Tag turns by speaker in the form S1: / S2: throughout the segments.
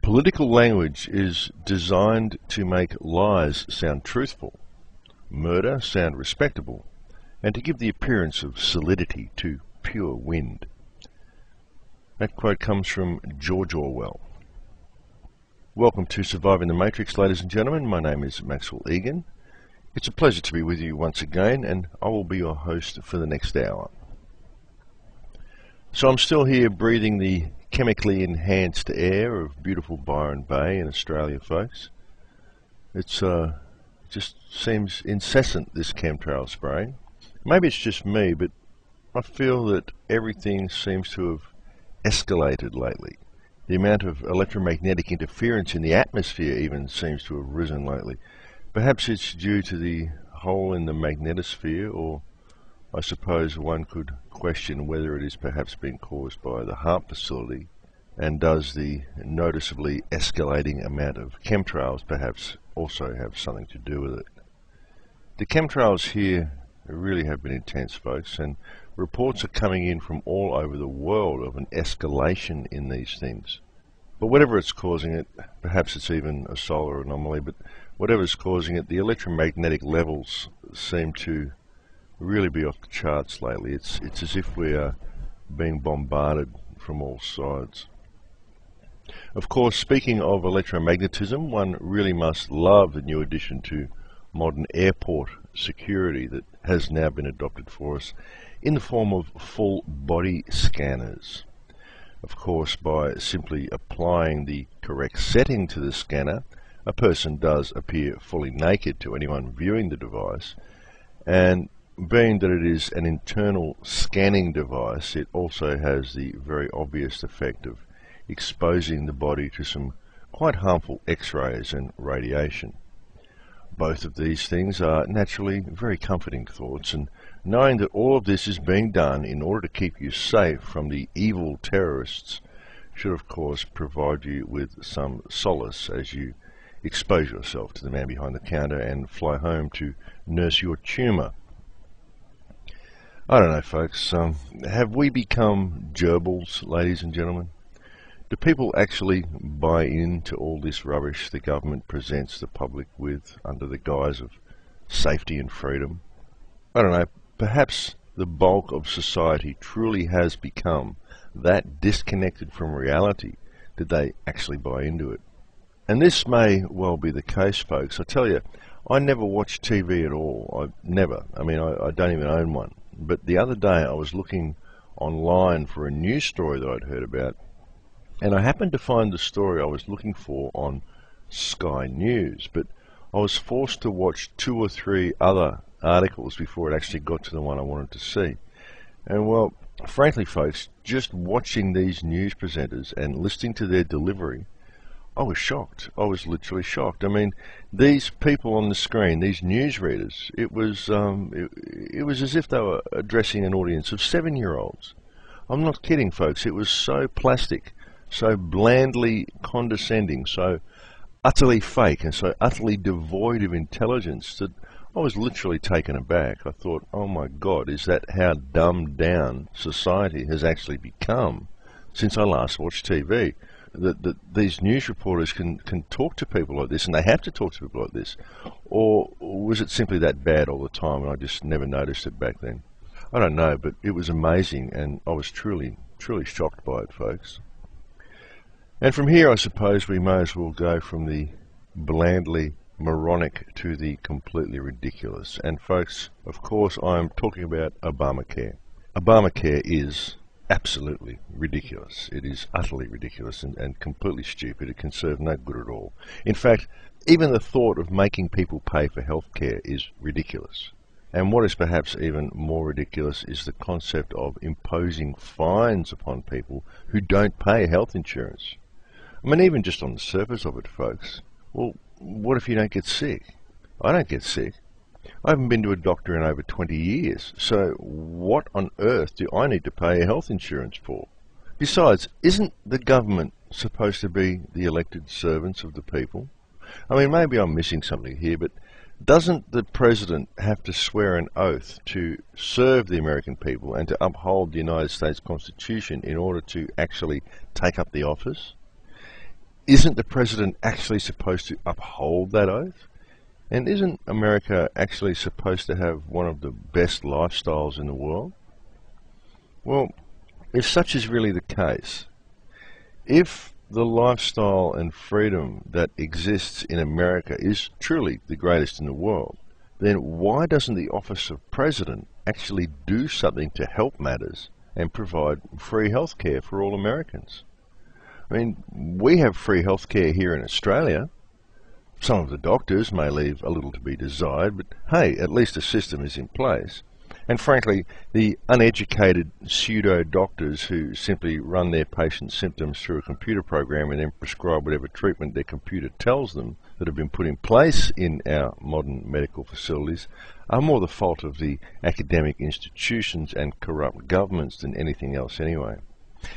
S1: Political language is designed to make lies sound truthful, murder sound respectable, and to give the appearance of solidity to pure wind. That quote comes from George Orwell. Welcome to Surviving the Matrix, ladies and gentlemen. My name is Maxwell Igan. It's a pleasure to be with you once again, and I will be your host for the next hour. So I'm still here breathing the chemically enhanced air of beautiful Byron Bay in Australia, folks. It's just seems incessant, this chemtrail spraying. Maybe it's just me, but I feel that everything seems to have escalated lately. The amount of electromagnetic interference in the atmosphere even seems to have risen lately. Perhaps it's due to the hole in the magnetosphere, or I suppose one could question whether it is perhaps being caused by the HARP facility, and does the noticeably escalating amount of chemtrails perhaps also have something to do with it. The chemtrails here really have been intense, folks, and reports are coming in from all over the world of an escalation in these things. But whatever it's causing it, perhaps it's even a solar anomaly, but whatever's causing it, the electromagnetic levels seem to really be off the charts lately. It's as if we are being bombarded from all sides. Of course, speaking of electromagnetism, one really must love the new addition to modern airport security that has now been adopted for us in the form of full body scanners. Of course, by simply applying the correct setting to the scanner, a person does appear fully naked to anyone viewing the device, and being that it is an internal scanning device, it also has the very obvious effect of exposing the body to some quite harmful X-rays and radiation. Both of these things are naturally very comforting thoughts, and knowing that all of this is being done in order to keep you safe from the evil terrorists should of course provide you with some solace as you expose yourself to the man behind the counter and fly home to nurse your tumour. I don't know, folks, have we become gerbils, ladies and gentlemen? Do people actually buy into all this rubbish the government presents the public with under the guise of safety and freedom? I don't know, perhaps the bulk of society truly has become that disconnected from reality that they actually buy into it. And this may well be the case, folks. I tell you, I never watch TV at all. I don't even own one. But the other day I was looking online for a news story that I'd heard about, and I happened to find the story I was looking for on Sky News, but I was forced to watch 2 or 3 other articles before it actually got to the one I wanted to see. And well, frankly, folks, just watching these news presenters and listening to their delivery, I was shocked. I was literally shocked. I mean, these people on the screen, these newsreaders, it was as if they were addressing an audience of 7-year-olds. I'm not kidding, folks. It was so plastic, so blandly condescending, so utterly fake, and so utterly devoid of intelligence that I was literally taken aback. I thought, oh my God, is that how dumbed down society has actually become since I last watched TV? That these news reporters can talk to people like this, and they have to talk to people like this? Or was it simply that bad all the time and I just never noticed it back then? I don't know, but it was amazing, and I was truly shocked by it, folks. And from here, I suppose we may as well go from the blandly moronic to the completely ridiculous. And folks, of course, I'm talking about Obamacare. Obamacare is absolutely ridiculous. It is utterly ridiculous and completely stupid. It can serve no good at all. In fact, even the thought of making people pay for health care is ridiculous. And what is perhaps even more ridiculous is the concept of imposing fines upon people who don't pay health insurance. I mean, even just on the surface of it, folks. Well, what if you don't get sick? I don't get sick. I haven't been to a doctor in over 20 years, so what on earth do I need to pay health insurance for? Besides, isn't the government supposed to be the elected servants of the people? I mean, maybe I'm missing something here, but doesn't the president have to swear an oath to serve the American people and to uphold the United States Constitution in order to actually take up the office? isn't the president actually supposed to uphold that oath? And isn't America actually supposed to have one of the best lifestyles in the world? Well, if such is really the case, if the lifestyle and freedom that exists in America is truly the greatest in the world, then why doesn't the office of president actually do something to help matters and provide free healthcare for all Americans? I mean, we have free healthcare here in Australia. Some of the doctors may leave a little to be desired, but hey, at least a system is in place. And frankly, the uneducated pseudo-doctors who simply run their patients' symptoms through a computer program and then prescribe whatever treatment their computer tells them that have been put in place in our modern medical facilities are more the fault of the academic institutions and corrupt governments than anything else anyway.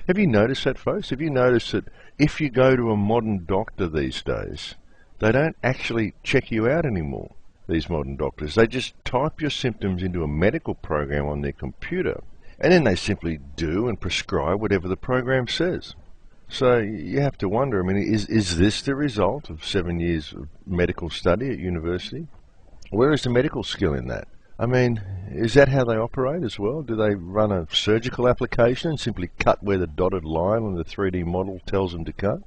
S1: Have you noticed that, folks? Have you noticed that if you go to a modern doctor these days, they don't actually check you out anymore, these modern doctors. They just type your symptoms into a medical program on their computer, and then they simply do and prescribe whatever the program says. So you have to wonder, I mean, is this the result of 7 years of medical study at university? Where is the medical skill in that? I mean, is that how they operate as well? Do they run a surgical application and simply cut where the dotted line on the 3D model tells them to cut?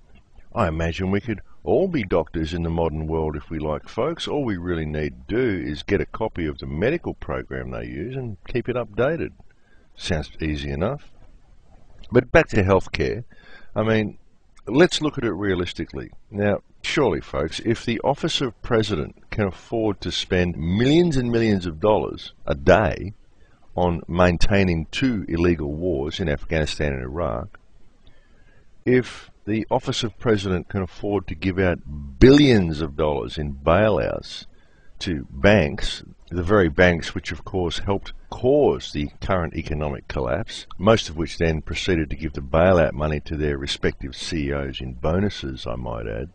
S1: I imagine we could all be doctors in the modern world if we like, folks. All we really need to do is get a copy of the medical program they use and keep it updated. Sounds easy enough. But back to healthcare. I mean, let's look at it realistically. Now, surely, folks, if the office of president can afford to spend millions and millions of dollars a day on maintaining 2 illegal wars in Afghanistan and Iraq, if the office of president can afford to give out billions of dollars in bailouts to banks, the very banks which of course helped cause the current economic collapse, most of which then proceeded to give the bailout money to their respective CEOs in bonuses, I might add.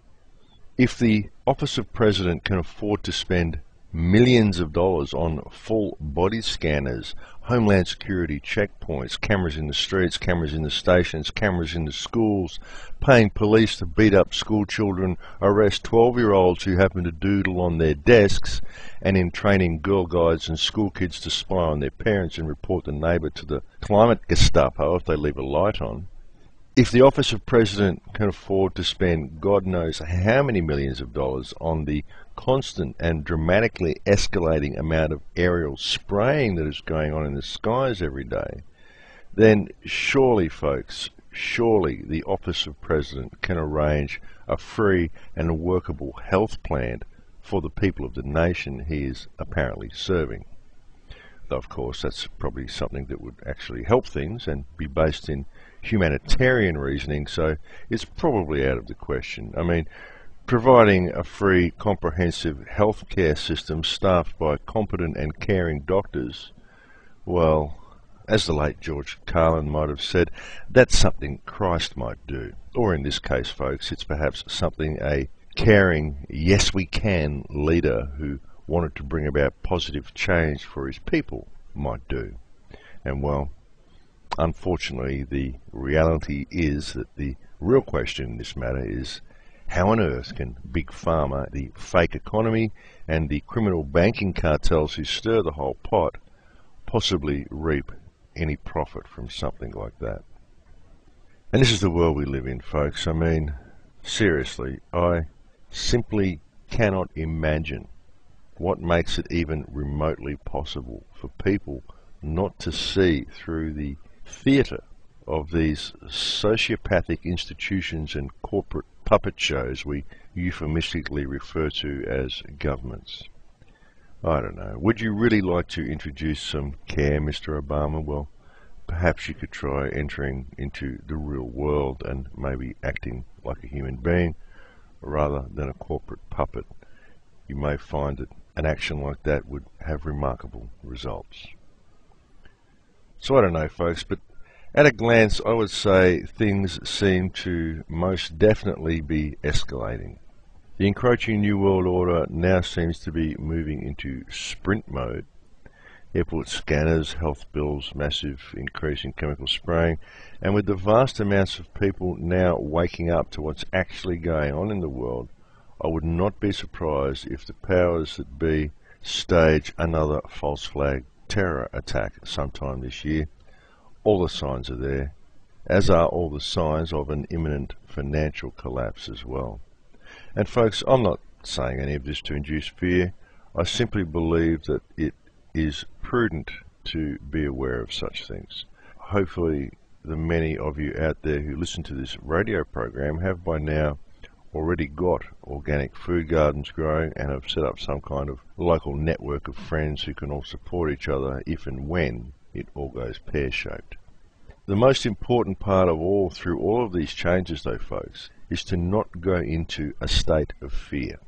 S1: If the office of president can afford to spend millions of dollars on full body scanners, homeland security checkpoints, cameras in the streets, cameras in the stations, cameras in the schools, paying police to beat up school children, arrest 12-year-olds who happen to doodle on their desks, and in training girl guides and school kids to spy on their parents and report the neighbour to the climate Gestapo if they leave a light on. If the office of president can afford to spend God knows how many millions of dollars on the constant and dramatically escalating amount of aerial spraying that is going on in the skies every day, then surely, folks, surely the office of president can arrange a free and a workable health plan for the people of the nation he is apparently serving. Though, of course, that's probably something that would actually help things and be based in humanitarian reasoning, so it's probably out of the question. I mean, providing a free, comprehensive healthcare system staffed by competent and caring doctors, well, as the late George Carlin might have said, that's something Christ might do. Or in this case, folks, it's perhaps something a caring, yes we can leader who wanted to bring about positive change for his people might do. And well, unfortunately, the reality is that the real question in this matter is how on earth can Big Pharma, the fake economy, and the criminal banking cartels who stir the whole pot possibly reap any profit from something like that? And this is the world we live in, folks. I mean, seriously, I simply cannot imagine what makes it even remotely possible for people not to see through the theatre of these sociopathic institutions and corporate puppet shows we euphemistically refer to as governments. I don't know. Would you really like to introduce some care, Mr. Obama? Well, perhaps you could try entering into the real world and maybe acting like a human being rather than a corporate puppet. You may find that an action like that would have remarkable results. So I don't know, folks, but at a glance I would say things seem to most definitely be escalating. The encroaching New World Order now seems to be moving into sprint mode, airport scanners, health bills, massive increase in chemical spraying, and with the vast amounts of people now waking up to what's actually going on in the world, I would not be surprised if the powers that be stage another false flag terror attack sometime this year. All the signs are there, as are all the signs of an imminent financial collapse as well. And folks, I'm not saying any of this to induce fear. I simply believe that it is prudent to be aware of such things. Hopefully the many of you out there who listen to this radio program have by now already got organic food gardens growing and have set up some kind of local network of friends who can all support each other if and when it all goes pear-shaped. The most important part of all through all of these changes though, folks, is to not go into a state of fear.